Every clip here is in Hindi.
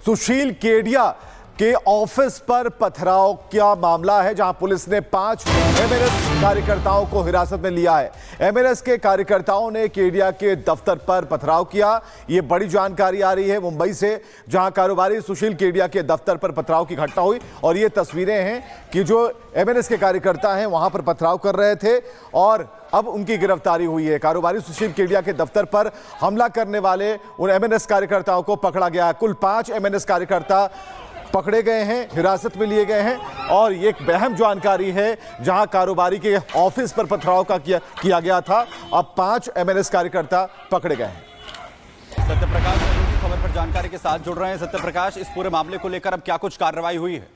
सुशील केडिया के ऑफिस पर पथराव का मामला है, जहां पुलिस ने 5 एमएनएस कार्यकर्ताओं को हिरासत में लिया है। एमएनएस के कार्यकर्ताओं ने केडिया के दफ्तर पर पथराव किया। ये बड़ी जानकारी आ रही है मुंबई से, जहां कारोबारी सुशील केडिया के दफ्तर पर पथराव की घटना हुई। और ये तस्वीरें हैं कि जो एमएनएस के कार्यकर्ता हैं वहां पर पथराव कर रहे थे और अब उनकी गिरफ्तारी हुई है। कारोबारी सुशील केडिया के दफ्तर पर हमला करने वाले उन एमएनएस कार्यकर्ताओं को पकड़ा गया है। कुल 5 एमएनएस कार्यकर्ता पकड़े गए हैं, हिरासत में लिए गए हैं। और ये एक अहम जानकारी है, जहां कारोबारी के ऑफिस पर पथराव का किया गया था, अब 5 एमएनएस कार्यकर्ता पकड़े गए हैं। सत्यप्रकाश खबर पर जानकारी के साथ जुड़ रहे हैं। सत्यप्रकाश, इस पूरे मामले को लेकर अब क्या कुछ कार्रवाई हुई है?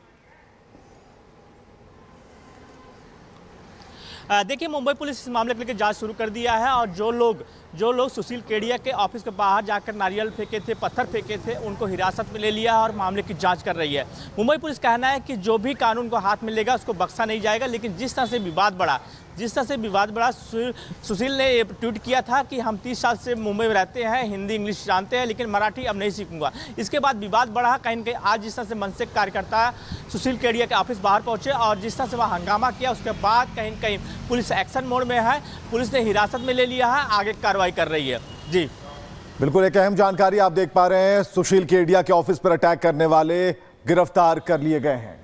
देखिए, मुंबई पुलिस इस मामले को लेकर जांच शुरू कर दिया है और जो लोग सुशील केडिया के ऑफिस के बाहर जाकर नारियल फेंके थे, पत्थर फेंके थे, उनको हिरासत में ले लिया और मामले की जांच कर रही है। मुंबई पुलिस का कहना है कि जो भी कानून को हाथ में लेगा उसको बख्शा नहीं जाएगा। लेकिन जिस तरह से विवाद बढ़ा, सुशील ने ट्वीट किया था कि हम 30 साल से मुंबई में रहते हैं, हिंदी इंग्लिश जानते हैं, लेकिन मराठी अब नहीं सीखूंगा। इसके बाद विवाद बढ़ा, कहीं न कहीं आज जिस तरह से मन से कार्यकर्ता सुशील केडिया के ऑफिस बाहर पहुंचे और जिस तरह से वह हंगामा किया, उसके बाद कहीं न कहीं पुलिस एक्शन मोड में है। पुलिस ने हिरासत में ले लिया है, आगे कार्रवाई कर रही है। जी बिल्कुल, एक अहम जानकारी आप देख पा रहे हैं। सुशील केडिया के ऑफिस पर अटैक करने वाले गिरफ्तार कर लिए गए हैं।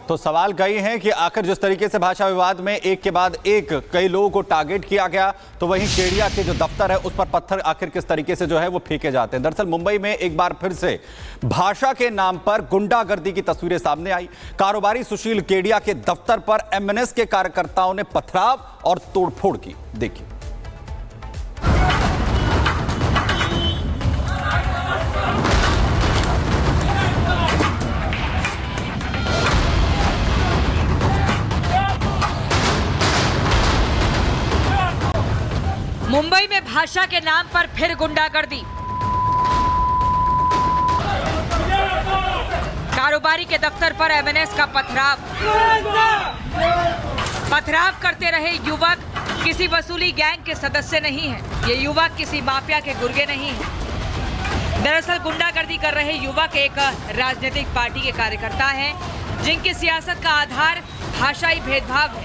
तो सवाल कई हैं कि आखिर जिस तरीके से भाषा विवाद में एक के बाद एक कई लोगों को टारगेट किया गया, तो वहीं केडिया के जो दफ्तर है उस पर पत्थर आखिर किस तरीके से जो है वो फेंके जाते हैं। दरअसल मुंबई में एक बार फिर से भाषा के नाम पर गुंडागर्दी की तस्वीरें सामने आई। कारोबारी सुशील केडिया के दफ्तर पर एमएनएस के कार्यकर्ताओं ने पथराव और तोड़फोड़ की। देखिए, मुंबई में भाषा के नाम पर फिर गुंडागर्दी। कारोबारी के दफ्तर पर एमएनएस का पथराव करते रहे युवक किसी वसूली गैंग के सदस्य नहीं है। ये युवक किसी माफिया के गुर्गे नहीं है। दरअसल गुंडागर्दी कर रहे युवक एक राजनीतिक पार्टी के कार्यकर्ता हैं, जिनकी सियासत का आधार भाषाई भेदभाव है।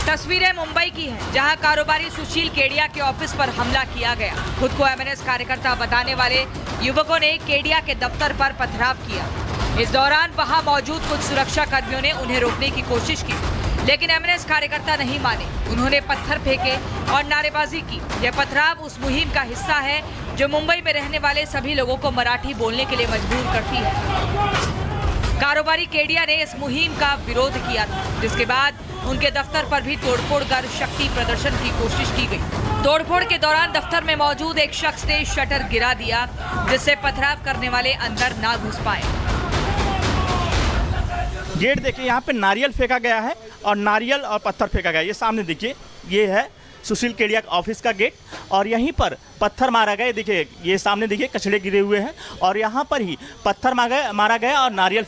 तस्वीरें मुंबई की हैं, जहां कारोबारी सुशील केडिया के ऑफिस पर हमला किया गया। खुद को एमएनएस कार्यकर्ता बताने वाले युवकों ने केडिया के दफ्तर पर पथराव किया। इस दौरान वहां मौजूद कुछ सुरक्षा कर्मियों ने उन्हें रोकने की कोशिश की, लेकिन एमएनएस कार्यकर्ता नहीं माने। उन्होंने पत्थर फेंके और नारेबाजी की। यह पथराव उस मुहिम का हिस्सा है जो मुंबई में रहने वाले सभी लोगों को मराठी बोलने के लिए मजबूर करती है। कारोबारी केडिया ने इस मुहिम का विरोध किया था, जिसके बाद उनके दफ्तर पर भी तोड़फोड़ कर शक्ति प्रदर्शन की कोशिश की गई। तोड़फोड़ के दौरान दफ्तर में मौजूद एक शख्स ने शटर गिरा दिया, जिससे पथराव करने वाले अंदर ना घुस पाए। गेट देखिए, यहाँ पे नारियल फेंका गया है और नारियल और पत्थर फेंका गया है। ये सामने देखिए, ये है सुशील केडिया ऑफिस का गेट और यहीं पर पत्थर मारा गया। देखिए, ये सामने देखिए कचड़े गिरे हुए हैं और यहाँ पर ही पत्थर मारा गया और नारियल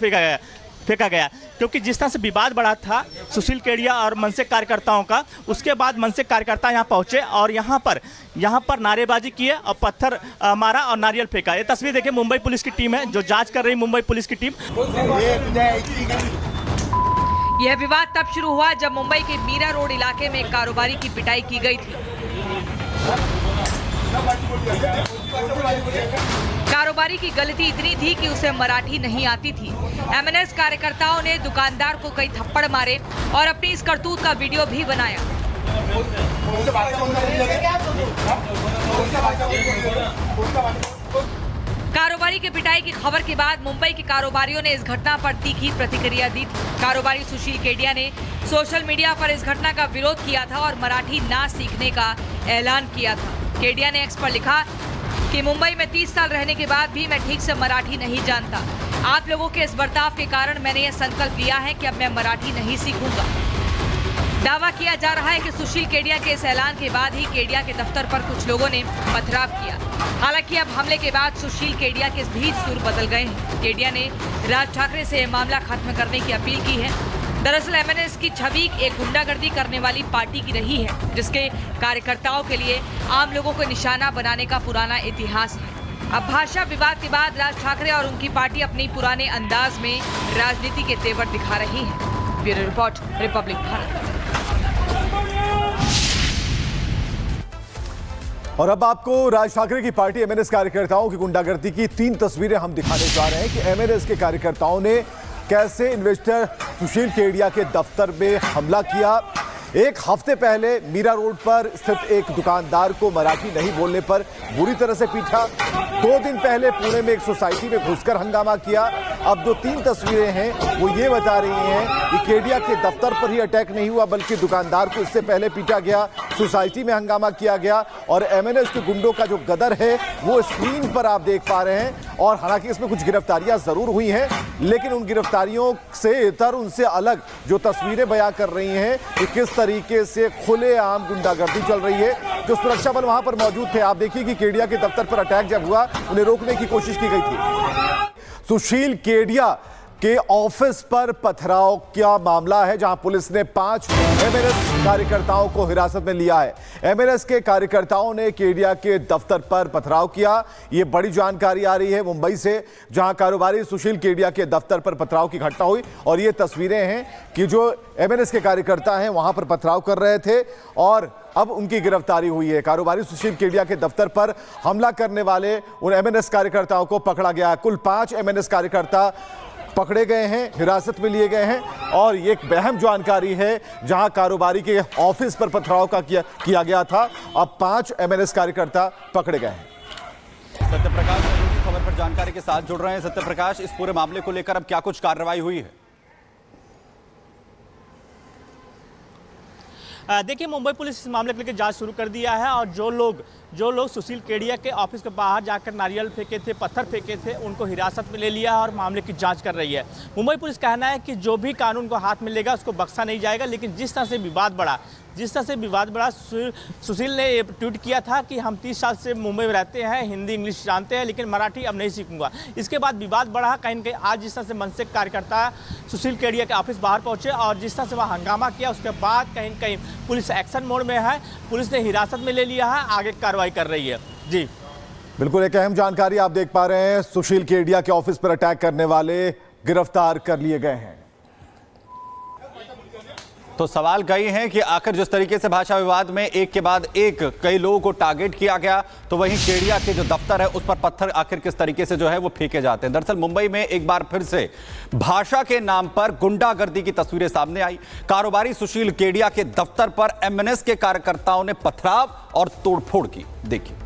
फेंका गया क्योंकि जिस तरह से विवाद बढ़ा था सुशील केडिया और मनसे कार्यकर्ताओं का, उसके बाद मनसे कार्यकर्ता यहाँ पहुँचे और यहाँ पर नारेबाजी किए और पत्थर मारा और नारियल फेंका। ये तस्वीर देखिए, मुंबई पुलिस की टीम है जो जांच कर रही। मुंबई पुलिस की टीम। यह विवाद तब शुरू हुआ जब मुंबई के मीरा रोड इलाके में कारोबारी की पिटाई की गई थी। कारोबारी की गलती इतनी थी कि उसे मराठी नहीं आती थी। एमएनएस कार्यकर्ताओं ने दुकानदार को कई थप्पड़ मारे और अपनी इस करतूत का वीडियो भी बनाया। कारोबारी की पिटाई की खबर के बाद मुंबई के कारोबारियों ने इस घटना पर तीखी प्रतिक्रिया दी थी। कारोबारी सुशील केडिया ने सोशल मीडिया पर इस घटना का विरोध किया था और मराठी ना सीखने का ऐलान किया था। केडिया ने एक्स पर लिखा कि मुंबई में 30 साल रहने के बाद भी मैं ठीक से मराठी नहीं जानता। आप लोगों के इस बर्ताव के कारण मैंने यह संकल्प लिया है कि अब मैं मराठी नहीं सीखूंगा। दावा किया जा रहा है कि सुशील केडिया के इस ऐलान के बाद ही केडिया के दफ्तर पर कुछ लोगों ने पथराव किया। हालांकि अब हमले के बाद सुशील केडिया के भी सुर बदल गए हैं। केडिया ने राज ठाकरे से मामला खत्म करने की अपील की है। दरअसल एमएनएस की छवि एक गुंडागर्दी करने वाली पार्टी की रही है, जिसके कार्यकर्ताओं के लिए आम लोगों को निशाना बनाने का पुराना इतिहास है। अब भाषा विवाद के बाद राज ठाकरे और उनकी पार्टी अपने पुराने अंदाज में राजनीति के तेवर दिखा रही है। Bureau report, Republic Bharat. और अब आपको राज ठाकरे की पार्टी एमएनएस कार्यकर्ताओं की गुंडागर्दी की 3 तस्वीरें हम दिखाने जा रहे हैं कि एमएनएस के कार्यकर्ताओं ने कैसे इन्वेस्टर सुशील केडिया के दफ्तर में हमला किया। एक हफ्ते पहले मीरा रोड पर स्थित एक दुकानदार को मराठी नहीं बोलने पर बुरी तरह से पीटा। 2 दिन पहले पुणे में एक सोसाइटी में घुसकर हंगामा किया। अब जो 3 तस्वीरें हैं वो ये बता रही हैं कि केडिया के दफ्तर पर ही अटैक नहीं हुआ, बल्कि दुकानदार को इससे पहले पीटा गया, सोसाइटी में हंगामा किया गया। और एमएनएस के गुंडों का जो गदर है वो स्क्रीन पर आप देख पा रहे हैं। और हालांकि इसमें कुछ गिरफ्तारियां जरूर हुई हैं, लेकिन उन गिरफ्तारियों से इतर, उनसे अलग जो तस्वीरें बयां कर रही हैं कि किस तरीके से खुलेआम गुंडागर्दी चल रही है। जो सुरक्षा बल वहां पर मौजूद थे, आप देखिए कि केडिया के दफ्तर पर अटैक जब हुआ, उन्हें रोकने की कोशिश की गई थी। सुशील केडिया के ऑफिस पर पथराव का मामला है, जहां पुलिस ने 5 एमएनएस कार्यकर्ताओं को हिरासत में लिया है। एमएनएस के कार्यकर्ताओं ने केडिया के दफ्तर पर पथराव किया। यह बड़ी जानकारी आ रही है मुंबई से, जहां कारोबारी सुशील केडिया के दफ्तर पर पथराव की घटना हुई। और ये तस्वीरें हैं कि जो एमएनएस के कार्यकर्ता हैं वहां पर पथराव कर रहे थे और अब उनकी गिरफ्तारी हुई है। कारोबारी सुशील केडिया के दफ्तर पर हमला करने वाले उन एमएनएस कार्यकर्ताओं को पकड़ा गया है। कुल 5 एमएनएस कार्यकर्ता पकड़े गए हैं, हिरासत में लिए गए हैं। और ये एक अहम जानकारी है, जहां कारोबारी के ऑफिस पर पथराव का किया गया था, अब 5 एमएनएस कार्यकर्ता पकड़े गए हैं। सत्यप्रकाश खबर पर जानकारी के साथ जुड़ रहे हैं। सत्यप्रकाश, इस पूरे मामले को लेकर अब क्या कुछ कार्रवाई हुई है? देखिए, मुंबई पुलिस इस मामले को लेकर जांच शुरू कर दिया है और जो लोग सुशील केडिया के ऑफिस के बाहर जाकर नारियल फेंके थे, पत्थर फेंके थे, उनको हिरासत में ले लिया और मामले की जांच कर रही है। मुंबई पुलिस कहना है कि जो भी कानून को हाथ में लेगा उसको बख्शा नहीं जाएगा। लेकिन जिस तरह से विवाद बढ़ा, सुशील ने ट्वीट किया था कि हम 30 साल से मुंबई में रहते हैं, हिंदी इंग्लिश जानते हैं, लेकिन मराठी अब नहीं सीखूंगा। इसके बाद विवाद बढ़ा, कहीं न कहीं आज जिस तरह से मन से कार्यकर्ता सुशील केडिया के ऑफिस बाहर पहुंचे और जिस तरह से वह हंगामा किया, उसके बाद कहीं न कहीं पुलिस एक्शन मोड में है। पुलिस ने हिरासत में ले लिया है, आगे कार्रवाई कर रही है। जी बिल्कुल, एक अहम जानकारी आप देख पा रहे हैं। सुशील केडिया के ऑफिस पर अटैक करने वाले गिरफ्तार कर लिए गए हैं। तो सवाल कई हैं कि आखिर जिस तरीके से भाषा विवाद में एक के बाद एक कई लोगों को टारगेट किया गया, तो वहीं केडिया के जो दफ्तर है उस पर पत्थर आखिर किस तरीके से जो है वो फेंके जाते हैं। दरअसल मुंबई में एक बार फिर से भाषा के नाम पर गुंडागर्दी की तस्वीरें सामने आई। कारोबारी सुशील केडिया के दफ्तर पर एमएनएस के कार्यकर्ताओं ने पथराव और तोड़फोड़ की। देखिए।